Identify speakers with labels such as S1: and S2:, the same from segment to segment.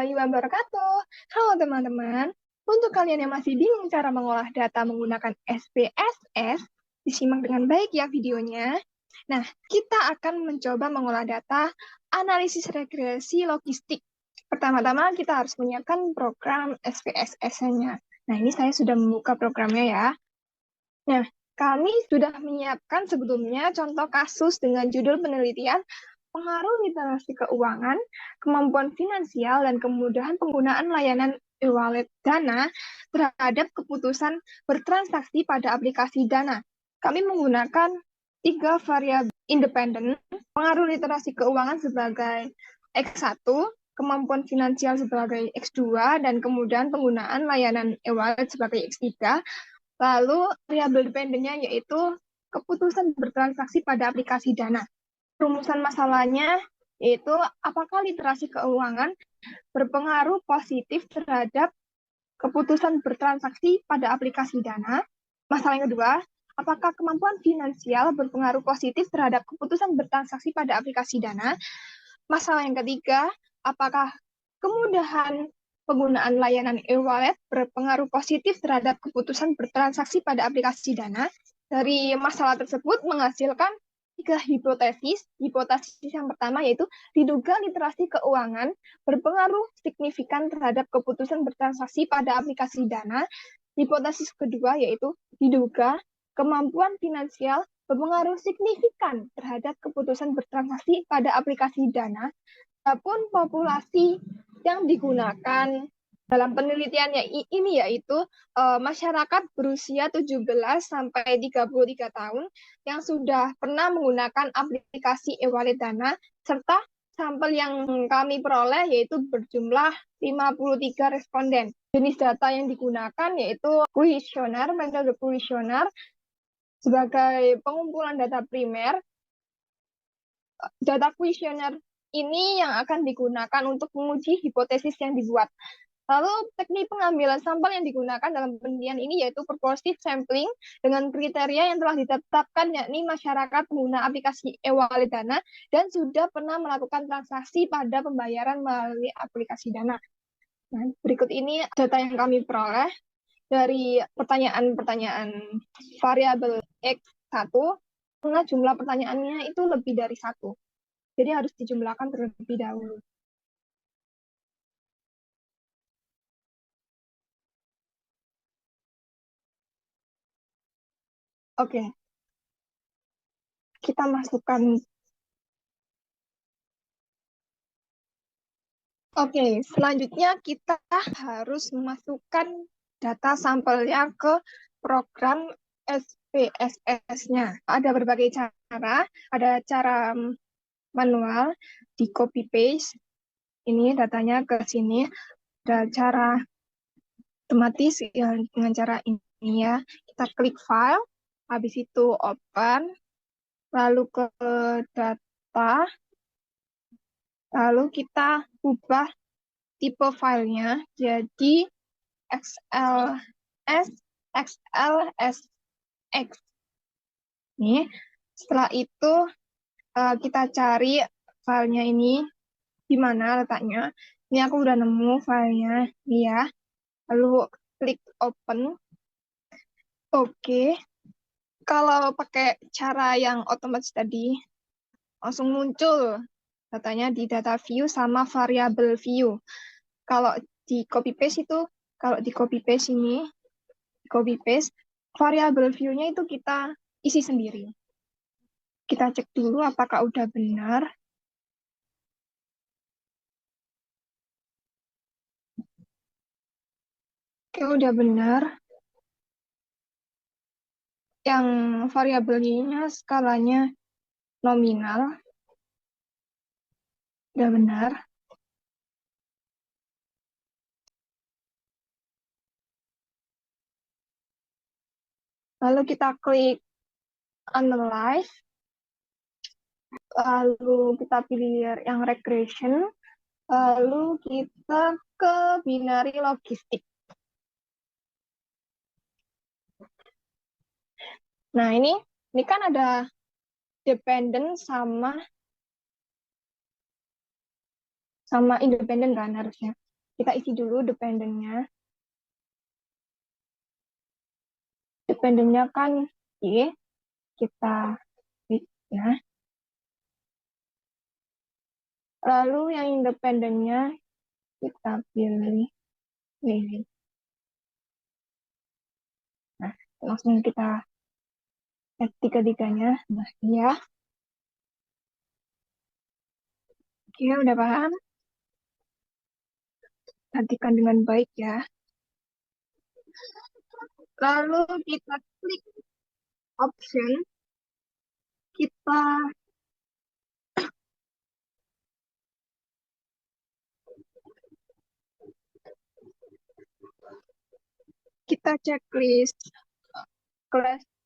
S1: warahmatullahi wabarakatuh. Halo teman-teman, untuk kalian yang masih bingung cara mengolah data menggunakan SPSS, disimak dengan baik ya videonya. Nah, kita akan mencoba mengolah data analisis regresi logistik. Pertama-tama kita harus menyiapkan program SPSS-nya. Nah, ini saya sudah membuka programnya ya. Nah, kami sudah menyiapkan sebelumnya contoh kasus dengan judul penelitian pengaruh literasi keuangan, kemampuan finansial, dan kemudahan penggunaan layanan e-wallet Dana terhadap keputusan bertransaksi pada aplikasi Dana. Kami menggunakan 3 variabel independen, pengaruh literasi keuangan sebagai X1, kemampuan finansial sebagai X2, dan kemudahan penggunaan layanan e-wallet sebagai X3. Lalu variabel dependennya yaitu keputusan bertransaksi pada aplikasi Dana. Rumusan masalahnya yaitu apakah literasi keuangan berpengaruh positif terhadap keputusan bertransaksi pada aplikasi Dana. Masalah yang kedua, apakah kemampuan finansial berpengaruh positif terhadap keputusan bertransaksi pada aplikasi Dana. Masalah yang ketiga, apakah kemudahan penggunaan layanan e-wallet berpengaruh positif terhadap keputusan bertransaksi pada aplikasi Dana. Dari masalah tersebut menghasilkan 3 hipotesis. Hipotesis yang pertama yaitu diduga literasi keuangan berpengaruh signifikan terhadap keputusan bertransaksi pada aplikasi Dana. Hipotesis kedua yaitu diduga kemampuan finansial berpengaruh signifikan terhadap keputusan bertransaksi pada aplikasi Dana. Adapun populasi yang digunakan dalam penelitiannya ini yaitu masyarakat berusia 17 sampai 33 tahun yang sudah pernah menggunakan aplikasi e-wallet Dana, serta sampel yang kami peroleh yaitu berjumlah 53 responden. Jenis data yang digunakan yaitu kuesioner, metode kuesioner sebagai pengumpulan data primer. Data kuesioner ini yang akan digunakan untuk menguji hipotesis yang dibuat. Lalu teknik pengambilan sampel yang digunakan dalam penelitian ini yaitu proportive sampling dengan kriteria yang telah ditetapkan, yakni masyarakat pengguna aplikasi e-wallet Dana dan sudah pernah melakukan transaksi pada pembayaran melalui aplikasi Dana. Nah, berikut ini data yang kami peroleh dari pertanyaan-pertanyaan variabel X1, karena jumlah pertanyaannya itu lebih dari 1. Jadi harus dijumlahkan terlebih dahulu. Oke, kita masukkan. Oke, selanjutnya kita harus memasukkan data sampelnya ke program SPSS-nya. Ada berbagai cara, ada cara manual, di copy paste, ini datanya ke sini, ada cara otomatis ya, dengan cara ini ya, kita klik file, habis itu open, lalu ke data, lalu kita ubah tipe filenya jadi XLS, XLSX. Nih, setelah itu kita cari filenya ini di mana letaknya. Ini aku udah nemu filenya, nih ya. Lalu klik open. Oke. Kalau pakai cara yang otomatis tadi, langsung muncul datanya di data view sama variable view. Kalau di copy paste itu, kalau di copy paste ini, copy paste, variable view-nya itu kita isi sendiri. Kita cek dulu apakah udah benar. Oke, udah benar. Yang variabelnya skalanya nominal. Udah benar. Lalu kita klik analyze. Lalu kita pilih yang regression. Lalu kita ke binary logistik. Nah, ini kan ada dependent sama independen kan harusnya. Kita isi dulu dependennya. Dependennya kan Y, kita klik ya. Lalu yang independennya kita pilih ini. Nah, langsung kita add tiga-tiganya. Nah, ya. Oke, udah paham? Perhatikan dengan baik ya. Lalu kita klik option. Kita kita checklist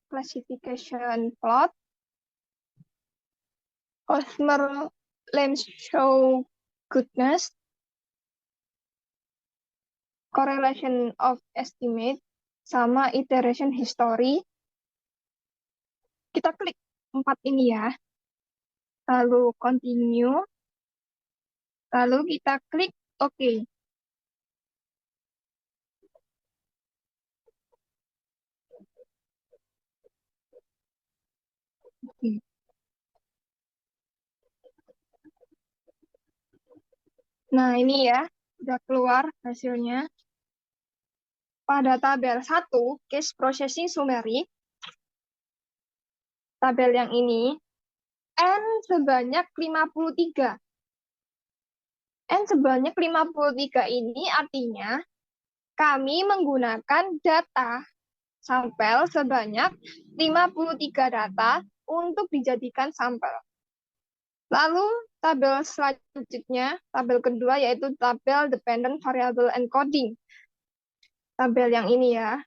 S1: classification plot, customer lens show goodness, correlation of estimate, sama iteration history. Kita klik 4 ini ya. Lalu continue. Lalu kita klik OK. Oke. Nah, ini ya, udah keluar hasilnya. Pada tabel 1, case processing summary, tabel yang ini, N sebanyak 53. N sebanyak 53 ini artinya kami menggunakan data sampel sebanyak 53 data untuk dijadikan sampel. Lalu tabel selanjutnya, tabel kedua yaitu tabel dependent variable encoding. Tabel yang ini ya.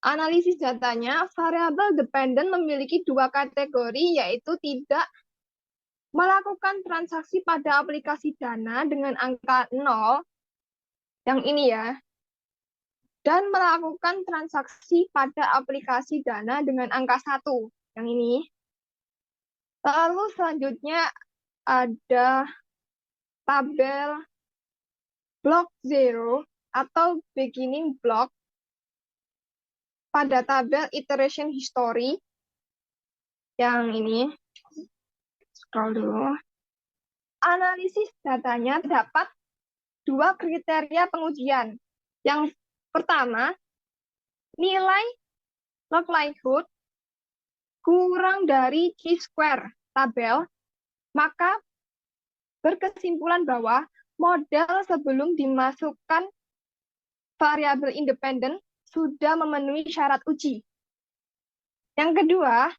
S1: Analisis datanya, variabel dependent memiliki dua kategori, yaitu tidak melakukan transaksi pada aplikasi Dana dengan angka 0, yang ini ya, dan melakukan transaksi pada aplikasi Dana dengan angka 1, yang ini. Lalu selanjutnya ada tabel block 0 atau beginning block pada tabel iteration history, yang ini. Scroll dulu. Analisis datanya dapat dua kriteria pengujian. Yang pertama, nilai log likelihood kurang dari chi-square tabel, maka berkesimpulan bahwa model sebelum dimasukkan variabel independen sudah memenuhi syarat uji. Yang kedua,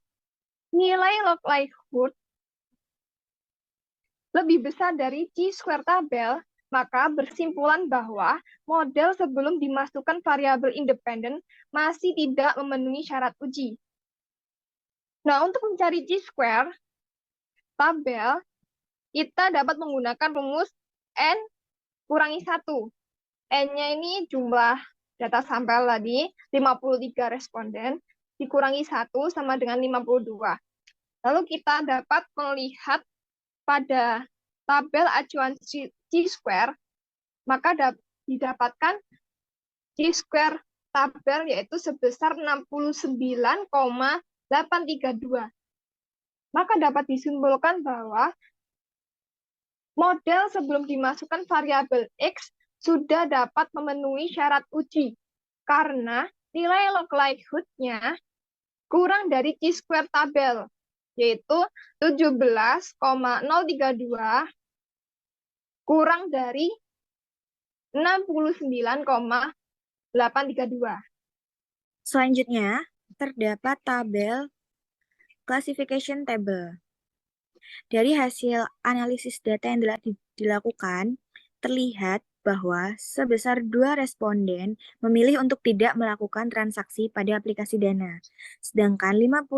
S1: nilai log likelihood lebih besar dari chi-square tabel, maka bersimpulan bahwa model sebelum dimasukkan variabel independen masih tidak memenuhi syarat uji. Nah, untuk mencari chi-square tabel, kita dapat menggunakan rumus N kurangi 1. N-nya ini jumlah data sampel tadi, 53 responden, dikurangi 1 sama dengan 52. Lalu kita dapat melihat pada tabel acuan chi-square, maka didapatkan chi-square tabel yaitu sebesar 69,832. Maka dapat disimpulkan bahwa model sebelum dimasukkan variabel X sudah dapat memenuhi syarat uji karena nilai log likelihood-nya kurang dari chi-square tabel, yaitu 17,032 kurang dari 69,832.
S2: Selanjutnya, terdapat tabel classification table. Dari hasil analisis data yang telah dilakukan, terlihat bahwa sebesar 2 responden memilih untuk tidak melakukan transaksi pada aplikasi Dana, sedangkan 51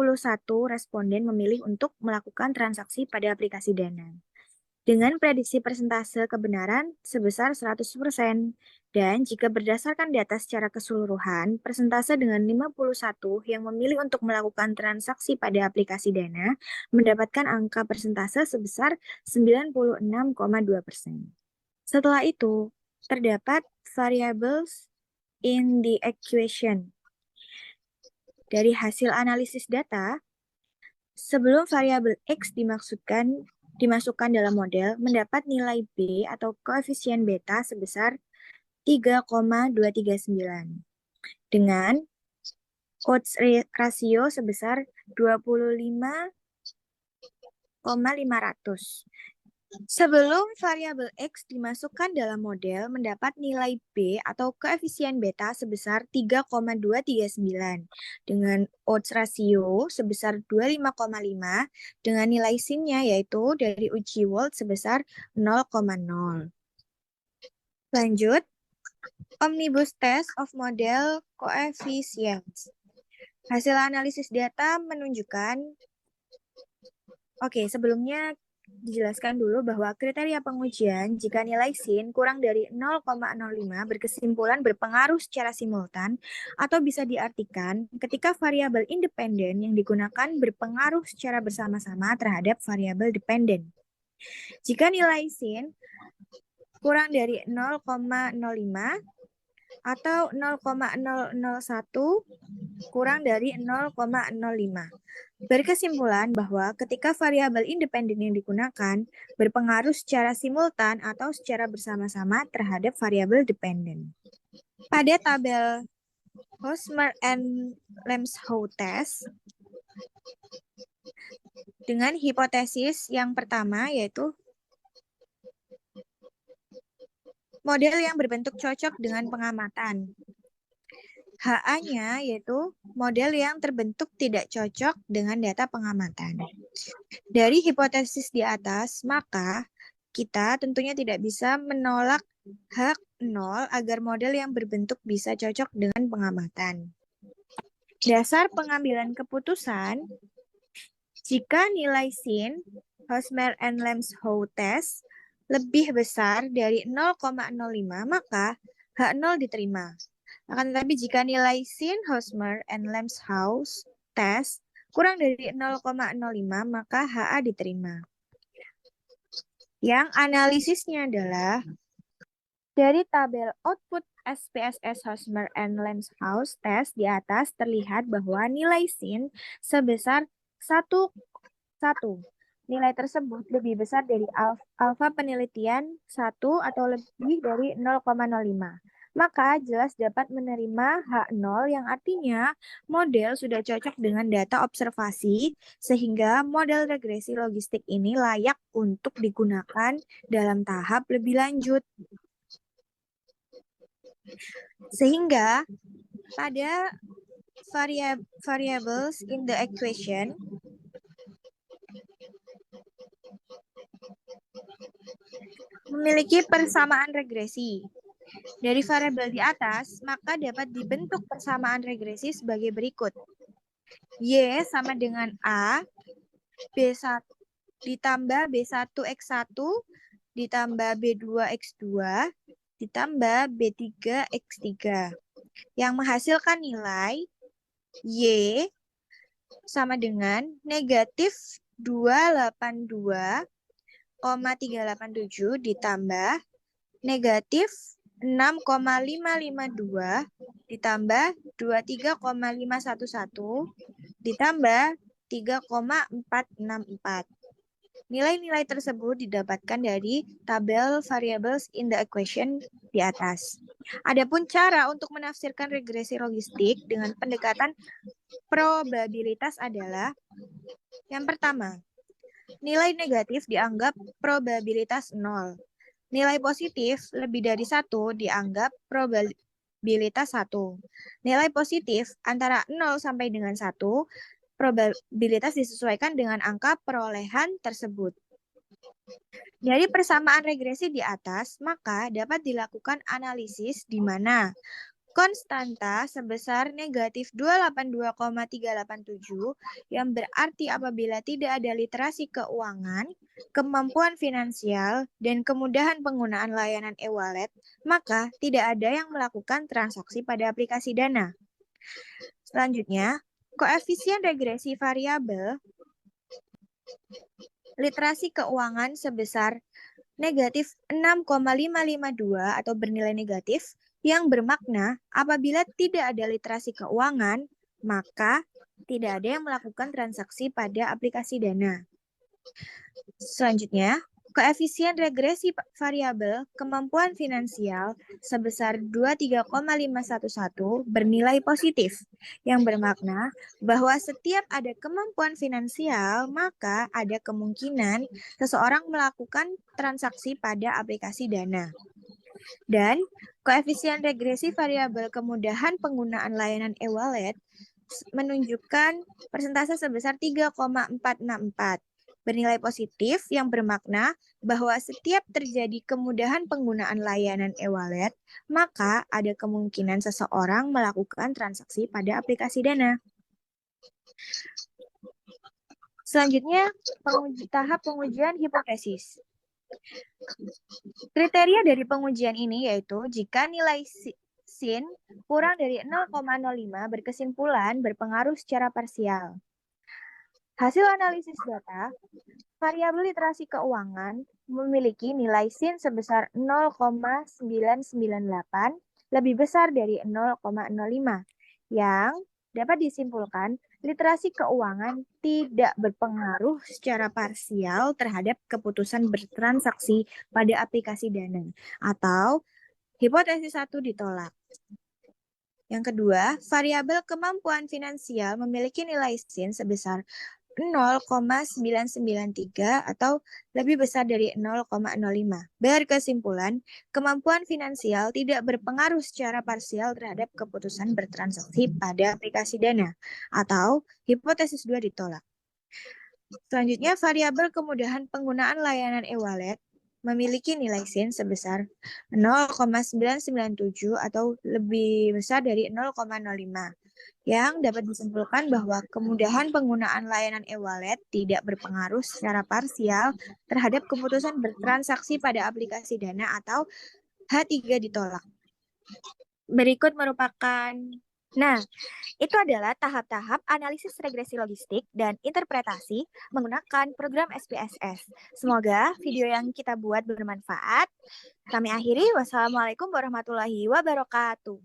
S2: responden memilih untuk melakukan transaksi pada aplikasi Dana. Dengan prediksi persentase kebenaran sebesar 100%, dan jika berdasarkan data secara keseluruhan, persentase dengan 51 yang memilih untuk melakukan transaksi pada aplikasi Dana mendapatkan angka persentase sebesar 96,2%. Setelah itu, terdapat variables in the equation. Dari hasil analisis data, sebelum variabel X dimasukkan dalam model, mendapat nilai B atau koefisien beta sebesar 3,239 dengan odds ratio sebesar 25,500. Sebelum variabel X dimasukkan dalam model, mendapat nilai B atau koefisien beta sebesar 3,239 dengan odds ratio sebesar 25,5 dengan nilai sin-nya yaitu dari uji Wold sebesar 0,0. Lanjut, omnibus test of model coefficients. Hasil analisis data menunjukkan, sebelumnya dijelaskan dulu bahwa kriteria pengujian jika nilai sin kurang dari 0,05 berkesimpulan berpengaruh secara simultan atau bisa diartikan ketika variabel independen yang digunakan berpengaruh secara bersama-sama terhadap variabel dependen. Jika nilai sin kurang dari 0,05 atau 0,001 kurang dari 0,05. Berkesimpulan bahwa ketika variabel independen yang digunakan berpengaruh secara simultan atau secara bersama-sama terhadap variabel dependen. Pada tabel Hosmer and Lemeshow test, dengan hipotesis yang pertama yaitu model yang berbentuk cocok dengan pengamatan. HA-nya yaitu model yang terbentuk tidak cocok dengan data pengamatan. Dari hipotesis di atas, maka kita tentunya tidak bisa menolak hak 0 agar model yang berbentuk bisa cocok dengan pengamatan. Dasar pengambilan keputusan, jika nilai sin Hosmer and Lemeshow test lebih besar dari 0,05, maka H0 diterima. Akan tetapi jika nilai sin Hosmer and Lemeshow test kurang dari 0,05, maka HA diterima. Yang analisisnya adalah dari tabel output SPSS Hosmer and Lemeshow test di atas terlihat bahwa nilai sin sebesar 1. Nilai tersebut lebih besar dari alfa penelitian 1 atau lebih dari 0,05. Maka jelas dapat menerima H0 yang artinya model sudah cocok dengan data observasi sehingga model regresi logistik ini layak untuk digunakan dalam tahap lebih lanjut. Sehingga pada variables in the equation memiliki persamaan regresi. Dari variabel di atas, maka dapat dibentuk persamaan regresi sebagai berikut. Y sama dengan A, B1 ditambah B1X1 ditambah B2X2 ditambah B3X3 yang menghasilkan nilai Y sama dengan negatif 282,387 ditambah negatif 6,552 ditambah 23,511 ditambah 3,464. Nilai-nilai tersebut didapatkan dari tabel variables in the equation di atas. Adapun cara untuk menafsirkan regresi logistik dengan pendekatan probabilitas adalah yang pertama, nilai negatif dianggap probabilitas 0. Nilai positif lebih dari 1 dianggap probabilitas 1. Nilai positif antara 0 sampai dengan 1, probabilitas disesuaikan dengan angka perolehan tersebut. Dari persamaan regresi di atas, maka dapat dilakukan analisis di mana konstanta sebesar negatif 282,387 yang berarti apabila tidak ada literasi keuangan, kemampuan finansial, dan kemudahan penggunaan layanan e-wallet, maka tidak ada yang melakukan transaksi pada aplikasi Dana. Selanjutnya, koefisien regresi variabel literasi keuangan sebesar negatif 6,552 atau bernilai negatif yang bermakna apabila tidak ada literasi keuangan, maka tidak ada yang melakukan transaksi pada aplikasi Dana. Selanjutnya, koefisien regresi variabel kemampuan finansial sebesar 23,511 bernilai positif, yang bermakna bahwa setiap ada kemampuan finansial, maka ada kemungkinan seseorang melakukan transaksi pada aplikasi Dana. Dan koefisien regresi variabel kemudahan penggunaan layanan e-wallet menunjukkan persentase sebesar 3,464 bernilai positif yang bermakna bahwa setiap terjadi kemudahan penggunaan layanan e-wallet, maka ada kemungkinan seseorang melakukan transaksi pada aplikasi Dana. Selanjutnya, tahap pengujian hipotesis. Kriteria dari pengujian ini yaitu jika nilai sin kurang dari 0,05 berkesimpulan berpengaruh secara parsial. Hasil analisis data, variabel literasi keuangan memiliki nilai sin sebesar 0,998 lebih besar dari 0,05 yang dapat disimpulkan literasi keuangan tidak berpengaruh secara parsial terhadap keputusan bertransaksi pada aplikasi Dana atau hipotesis 1 ditolak. Yang kedua, variabel kemampuan finansial memiliki nilai sin sebesar 0,993 atau lebih besar dari 0,05. Berkesimpulan, kemampuan finansial tidak berpengaruh secara parsial terhadap keputusan bertransaksi pada aplikasi Dana atau hipotesis 2 ditolak. Selanjutnya, variabel kemudahan penggunaan layanan e-wallet memiliki nilai sin sebesar 0,997 atau lebih besar dari 0,05. Yang dapat disimpulkan bahwa kemudahan penggunaan layanan e-wallet tidak berpengaruh secara parsial terhadap keputusan bertransaksi pada aplikasi Dana atau H3 ditolak. Berikut merupakan, itu adalah tahap-tahap analisis regresi logistik dan interpretasi menggunakan program SPSS. Semoga video yang kita buat bermanfaat. Kami akhiri, wassalamualaikum warahmatullahi wabarakatuh.